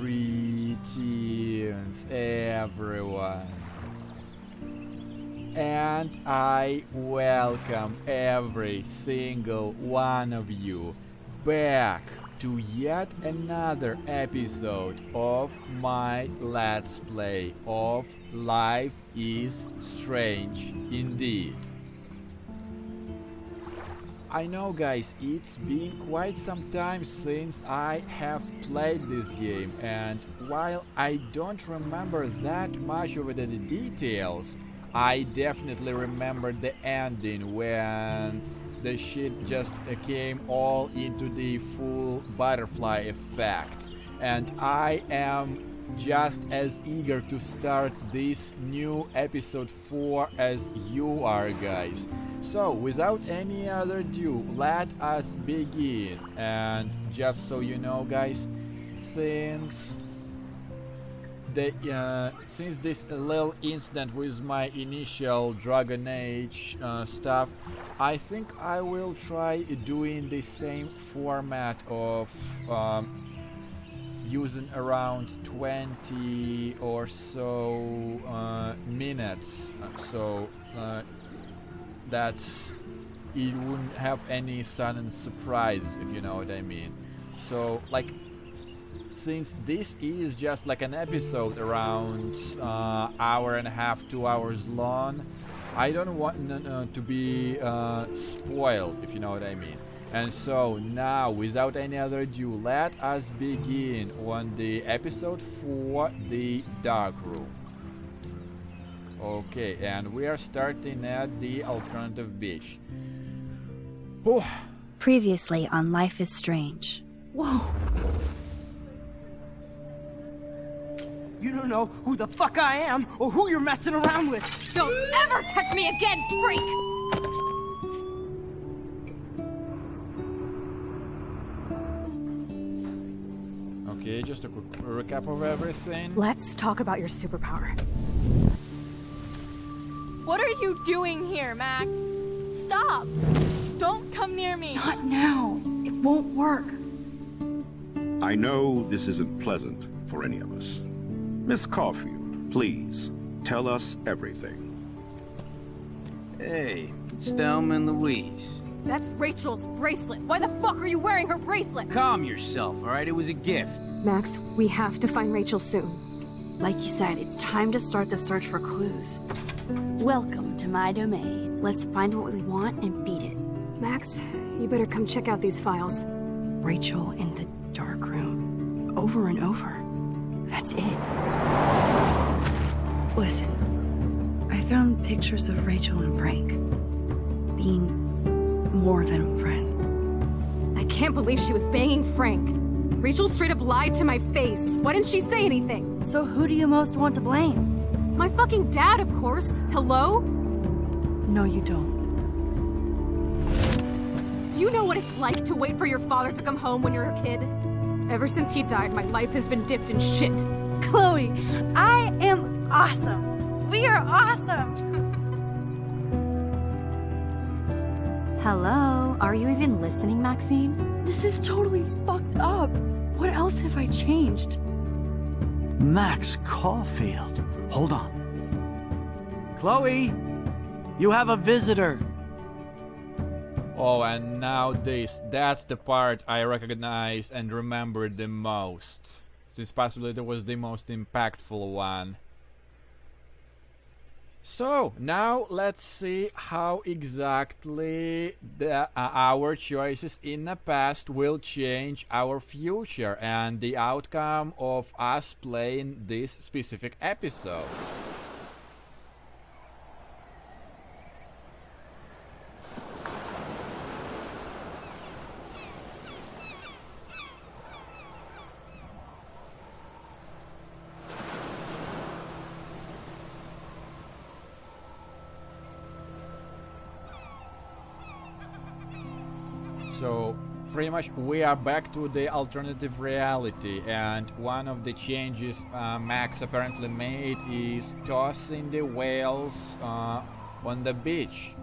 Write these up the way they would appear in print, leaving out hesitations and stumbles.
Greetings, everyone, and I welcome every single one of you back to yet another episode of my Let's Play of Life is Strange Indeed. I know, guys, it's been quite some time since I have played this game, and while I don't remember that much of the details, I definitely remember the ending when the shit just came all into the full butterfly effect, and I am just as eager to start this new episode 4 as you are, guys. So, without any other ado, let us begin. And just so you know, guys, since this little incident with my initial Dragon Age stuff, I think I will try doing the same format of using around 20 or so minutes, so that's it wouldn't have any sudden surprises, if you know what I mean. So, like, since this is just like an episode around hour and a half, 2 hours long, I don't want to be spoiled, if you know what I mean. And so now, without any other ado, let us begin on the episode for the Dark Room. Okay, and we are starting at the alternative beach. Oh. Previously on Life is Strange. Whoa. You don't know who the fuck I am or who you're messing around with. Don't ever touch me again, freak! Okay, just a quick recap of everything. Let's talk about your superpower. What are you doing here, Max? Stop! Don't come near me! Not now. It won't work. I know this isn't pleasant for any of us. Miss Caulfield, please, tell us everything. Hey, it's Thelma and Louise. That's Rachel's bracelet. Why the fuck are you wearing her bracelet? Calm yourself, alright? It was a gift. Max, we have to find Rachel soon. Like you said, it's time to start the search for clues. Welcome to my domain. Let's find what we want and beat it. Max, you better come check out these files. Rachel in the dark room. Over and over. That's it. Listen, I found pictures of Rachel and Frank being more than a friend. I can't believe she was banging Frank. Rachel straight up lied to my face. Why didn't she say anything? So who do you most want to blame? My fucking dad, of course. Hello? No, you don't. Do you know what it's like to wait for your father to come home when you're a kid? Ever since he died, my life has been dipped in shit. Chloe, I am awesome. We are awesome. Hello? Are you even listening, Maxine? This is totally fucked up. What else have I changed? Max Caulfield. Hold on. Chloe, you have a visitor. Oh, and now that's the part I recognize and remember the most, since possibly it was the most impactful one. So, now let's see how exactly our choices in the past will change our future and the outcome of us playing this specific episode. So pretty much we are back to the alternative reality, and one of the changes Max apparently made is tossing the whales on the beach.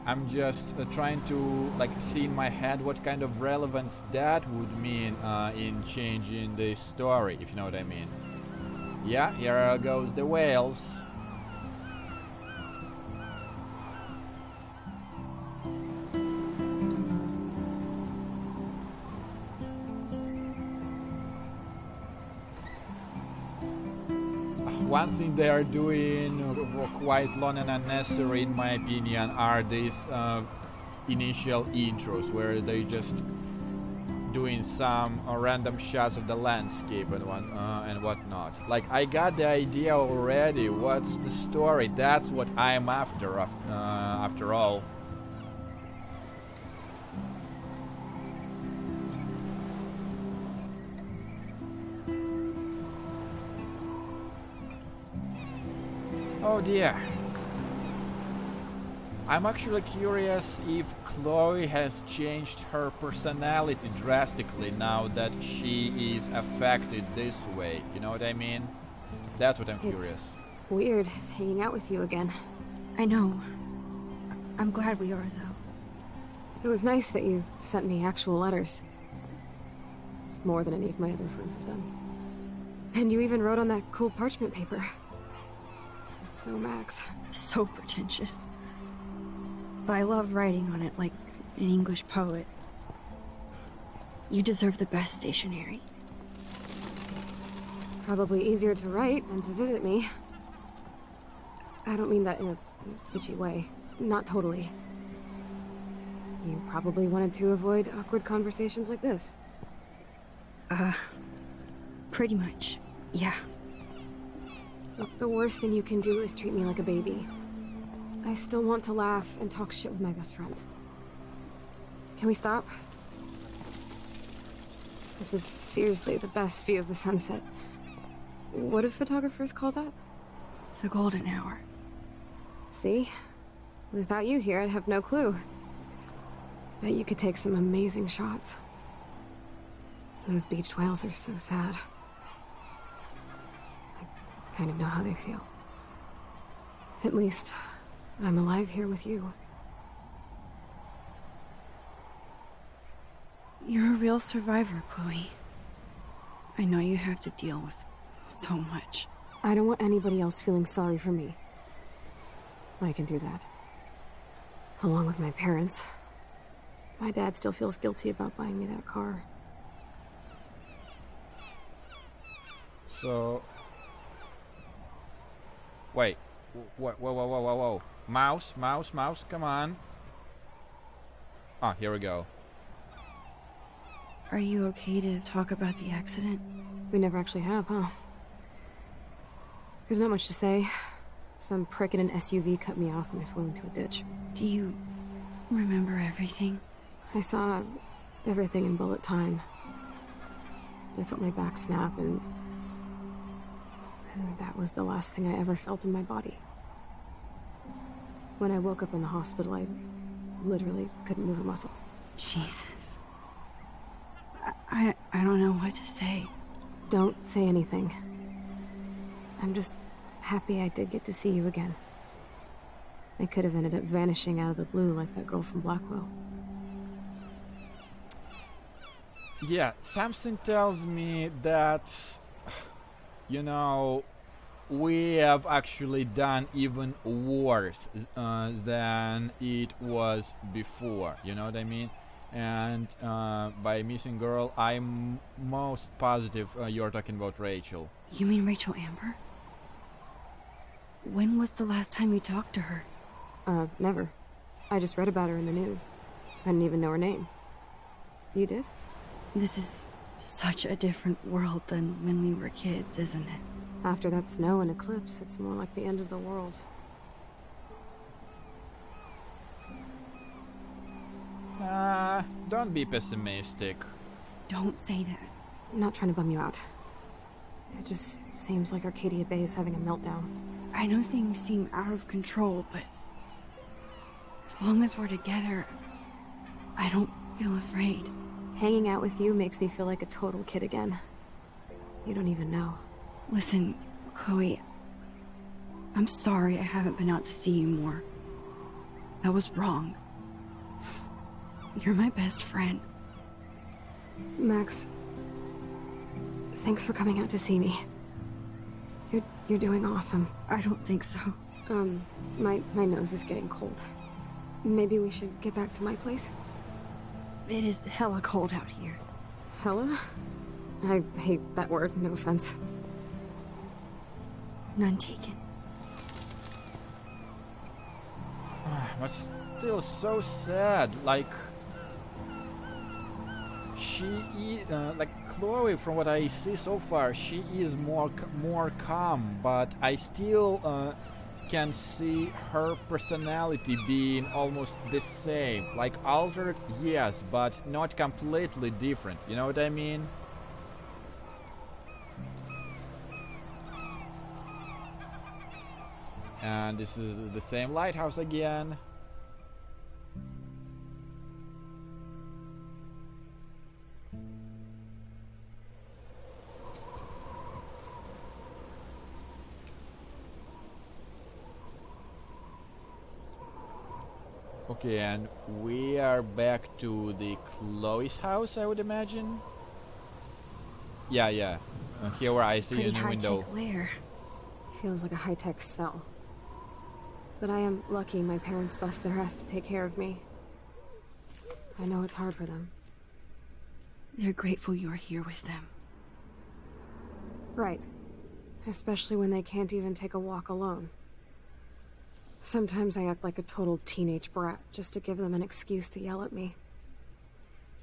I'm just trying to like see in my head what kind of relevance that would mean in changing the story, if you know what I mean. Yeah, here goes the whales. One thing they are doing quite long and unnecessary in my opinion are these initial intros where they just doing some random shots of the landscape and whatnot. Like, I got the idea already. What's the story? That's what I'm after all. Oh dear. I'm actually curious if Chloe has changed her personality drastically now that she is affected this way. You know what I mean? That's what I'm curious. It's weird hanging out with you again. I know. I'm glad we are, though. It was nice that you sent me actual letters. It's more than any of my other friends have done. And you even wrote on that cool parchment paper. It's so Max. So pretentious. But I love writing on it like an English poet. You deserve the best stationery. Probably easier to write than to visit me. I don't mean that in a bitchy way. Not totally. You probably wanted to avoid awkward conversations like this. Pretty much, yeah. Look, the worst thing you can do is treat me like a baby. I still want to laugh and talk shit with my best friend. Can we stop? This is seriously the best view of the sunset. What do photographers call that? The golden hour. See? Without you here, I'd have no clue. Bet you could take some amazing shots. Those beached whales are so sad. I kind of know how they feel. At least, I'm alive here with you. You're a real survivor, Chloe. I know you have to deal with so much. I don't want anybody else feeling sorry for me. I can do that. Along with my parents. My dad still feels guilty about buying me that car. So... Wait. Whoa. Mouse, come on. Ah, here we go. Are you okay to talk about the accident? We never actually have, huh? There's not much to say. Some prick in an SUV cut me off and I flew into a ditch. Do you remember everything? I saw everything in bullet time. I felt my back snap and that was the last thing I ever felt in my body. When I woke up in the hospital, I literally couldn't move a muscle. Jesus. I don't know what to say. Don't say anything. I'm just happy I did get to see you again. I could have ended up vanishing out of the blue like that girl from Blackwell. Yeah, something tells me that, you know, we have actually done even worse than it was before, you know what I mean? And by missing girl, I'm most positive you're talking about Rachel. You mean Rachel Amber? When was the last time you talked to her? Never. I just read about her in the news. I didn't even know her name. You did? This is such a different world than when we were kids, isn't it? After that snow and eclipse, it's more like the end of the world. Don't be pessimistic. Don't say that. I'm not trying to bum you out. It just seems like Arcadia Bay is having a meltdown. I know things seem out of control, but as long as we're together, I don't feel afraid. Hanging out with you makes me feel like a total kid again. You don't even know. Listen, Chloe, I'm sorry I haven't been out to see you more. That was wrong. You're my best friend. Max, thanks for coming out to see me. You're doing awesome. I don't think so. My nose is getting cold. Maybe we should get back to my place? It is hella cold out here. Hella? I hate that word, no offense. None taken. But still so sad. Like, like Chloe, from what I see so far, she is more calm, but I still can see her personality being almost the same. Like altered, yes, but not completely different. You know what I mean? And this is the same lighthouse again. Okay, and we are back to the Chloe's house, I would imagine. Yeah. Here where I see in the window. Where? Feels like a high-tech cell. But I am lucky my parents bust their ass to take care of me. I know it's hard for them. They're grateful you're here with them. Right. Especially when they can't even take a walk alone. Sometimes I act like a total teenage brat just to give them an excuse to yell at me.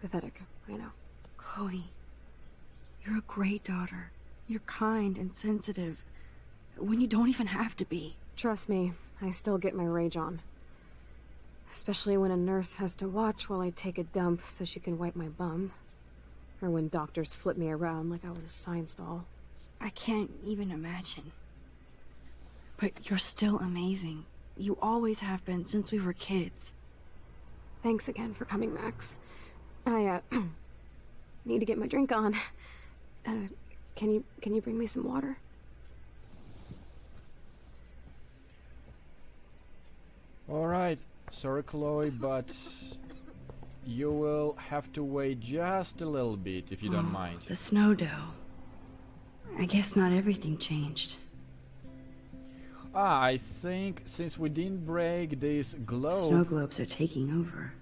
Pathetic, I know. Chloe, you're a great daughter. You're kind and sensitive, when you don't even have to be. Trust me, I still get my rage on. Especially when a nurse has to watch while I take a dump so she can wipe my bum. Or when doctors flip me around like I was a science doll. I can't even imagine. But you're still amazing. You always have been since we were kids. Thanks again for coming, Max. I, need to get my drink on. Can you bring me some water? Alright, sorry Chloe, but you will have to wait just a little bit if you don't mind. The snow dough. I guess not everything changed. I think since we didn't break this globe... Snow globes are taking over.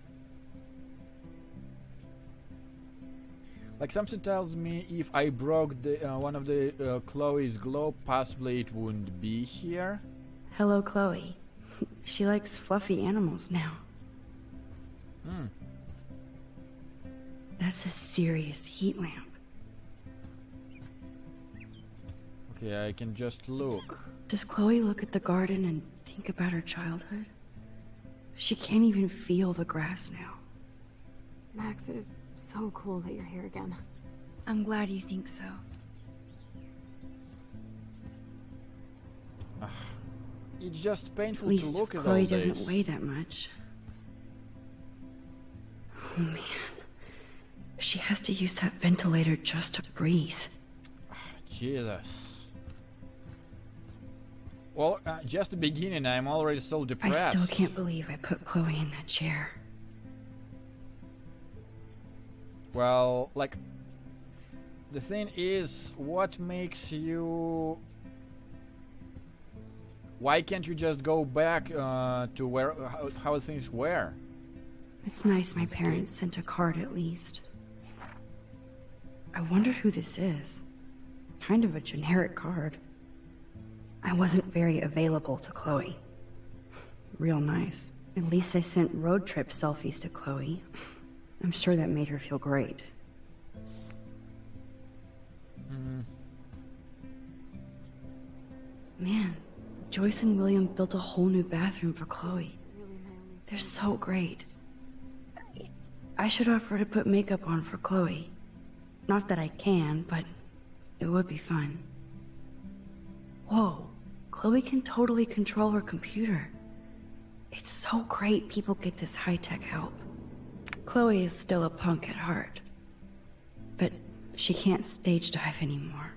Like something tells me if I broke the one of the Chloe's globe, possibly it wouldn't be here. Hello, Chloe. She likes fluffy animals now. That's a serious heat lamp. Okay, I can just look. Does Chloe look at the garden and think about her childhood? She can't even feel the grass now. Max, it is so cool that you're here again. I'm glad you think so. It's just painful At least to look at all Chloe this. doesn't weigh that much. Oh man. She has to use that ventilator just to breathe. Jesus. Well, just the beginning, I'm already so depressed. I still can't believe I put Chloe in that chair. Well, like, the thing is, what makes you... Why can't you just go back to where how things were? It's nice my parents sent a card at least. I wonder who this is. Kind of a generic card. I wasn't very available to Chloe. Real nice. At least I sent road trip selfies to Chloe. I'm sure that made her feel great. Man, Joyce and William built a whole new bathroom for Chloe. They're so great. I should offer to put makeup on for Chloe. Not that I can, but it would be fun. Whoa, Chloe can totally control her computer. It's so great people get this high-tech help. Chloe is still a punk at heart, but she can't stage dive anymore.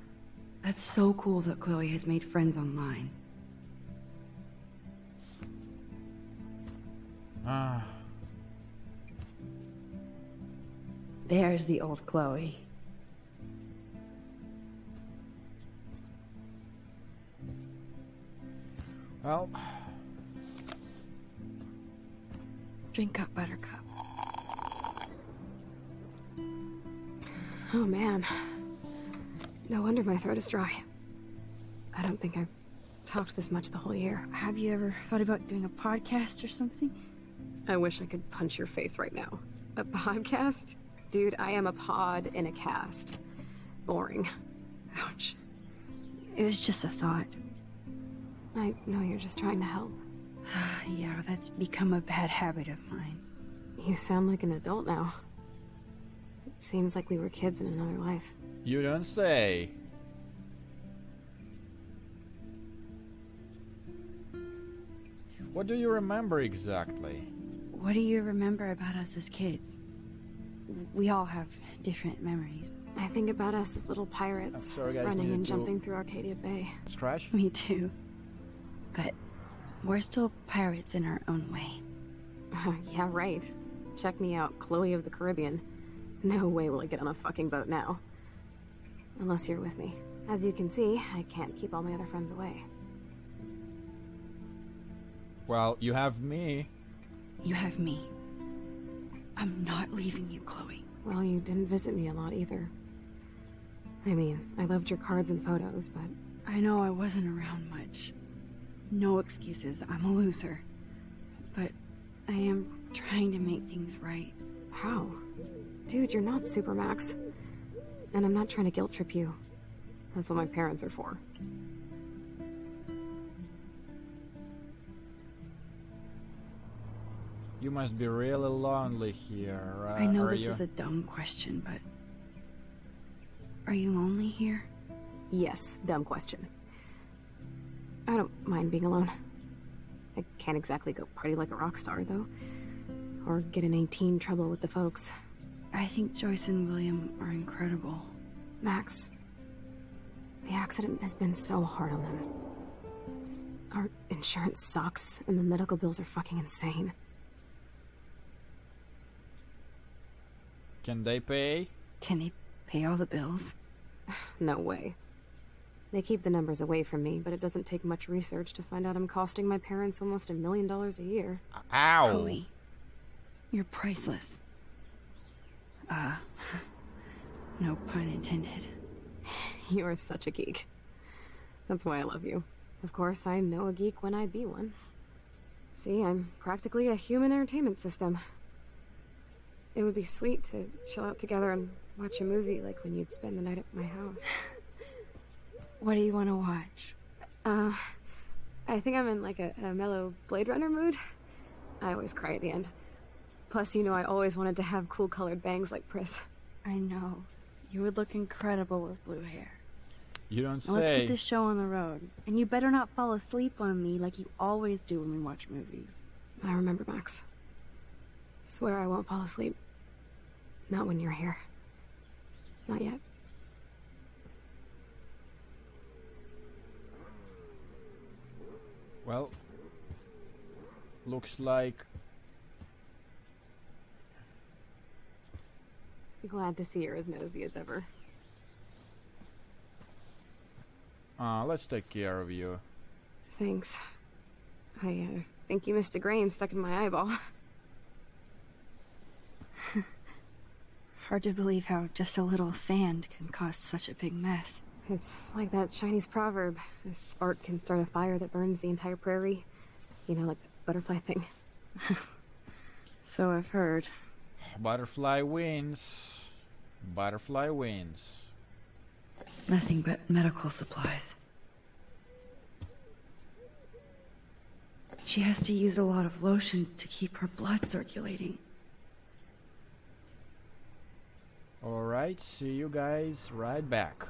That's so cool that Chloe has made friends online. There's the old Chloe. Well, Drink up, Buttercup. Oh man. No wonder my throat is dry. I don't think I've talked this much the whole year. Have you ever thought about doing a podcast or something? I wish I could punch your face right now. A podcast? Dude, I am a pod in a cast. Boring. Ouch. It was just a thought. I know you're just trying to help. Yeah, that's become a bad habit of mine. You sound like an adult now. It seems like we were kids in another life. you don't say. What do you remember exactly? What do you remember about us as kids? We all have different memories. I think about us as little pirates, I'm sorry, guys, running needed and to- jumping through Arcadia Bay. Scratch? Me too. But we're still pirates in our own way. Yeah, right. Check me out, Chloe of the Caribbean. No way will I get on a fucking boat now. Unless you're with me. As you can see, I can't keep all my other friends away. Well, you have me. You have me. I'm not leaving you, Chloe. Well, you didn't visit me a lot either. I mean, I loved your cards and photos, but I know I wasn't around much. No excuses, I'm a loser. But I am trying to make things right. how? Dude, you're not Supermax. And I'm not trying to guilt trip you. That's what my parents are for. You must be really lonely here. I know are this you? is a dumb question, but... Are you lonely here? Yes, dumb question. I don't mind being alone. I can't exactly go party like a rock star, though. Or get in any teen trouble with the folks. I think Joyce and William are incredible. Max, the accident has been so hard on them. Our insurance sucks, and the medical bills are fucking insane. Can they pay? Can they pay all the bills? No way. They keep the numbers away from me, but it doesn't take much research to find out I'm costing my parents almost $1 million a year. Ow! Chloe, you're priceless. No pun intended. You are such a geek. That's why I love you. Of course, I know a geek when I be one. See, I'm practically a human entertainment system. It would be sweet to chill out together and watch a movie like when you'd spend the night at my house. What do you want to watch? I think I'm in like a mellow Blade Runner mood. I always cry at the end. Plus, you know I always wanted to have cool colored bangs like Pris. I know. You would look incredible with blue hair. You don't Now let's say. get this show on the road. And you better not fall asleep on me like you always do when we watch movies. I remember, Max. Swear I won't fall asleep. Not when you're here. Not yet. Well, looks like Glad to see you're as nosy as ever. let's take care of you. Thanks. I think you missed a grain stuck in my eyeball. Hard to believe how just a little sand can cause such a big mess. It's like that Chinese proverb. A spark can start a fire that burns the entire prairie. You know, like the butterfly thing. So I've heard. Butterfly wins. Butterfly wins. Nothing but medical supplies. She has to use a lot of lotion to keep her blood circulating. Alright, see you guys right back.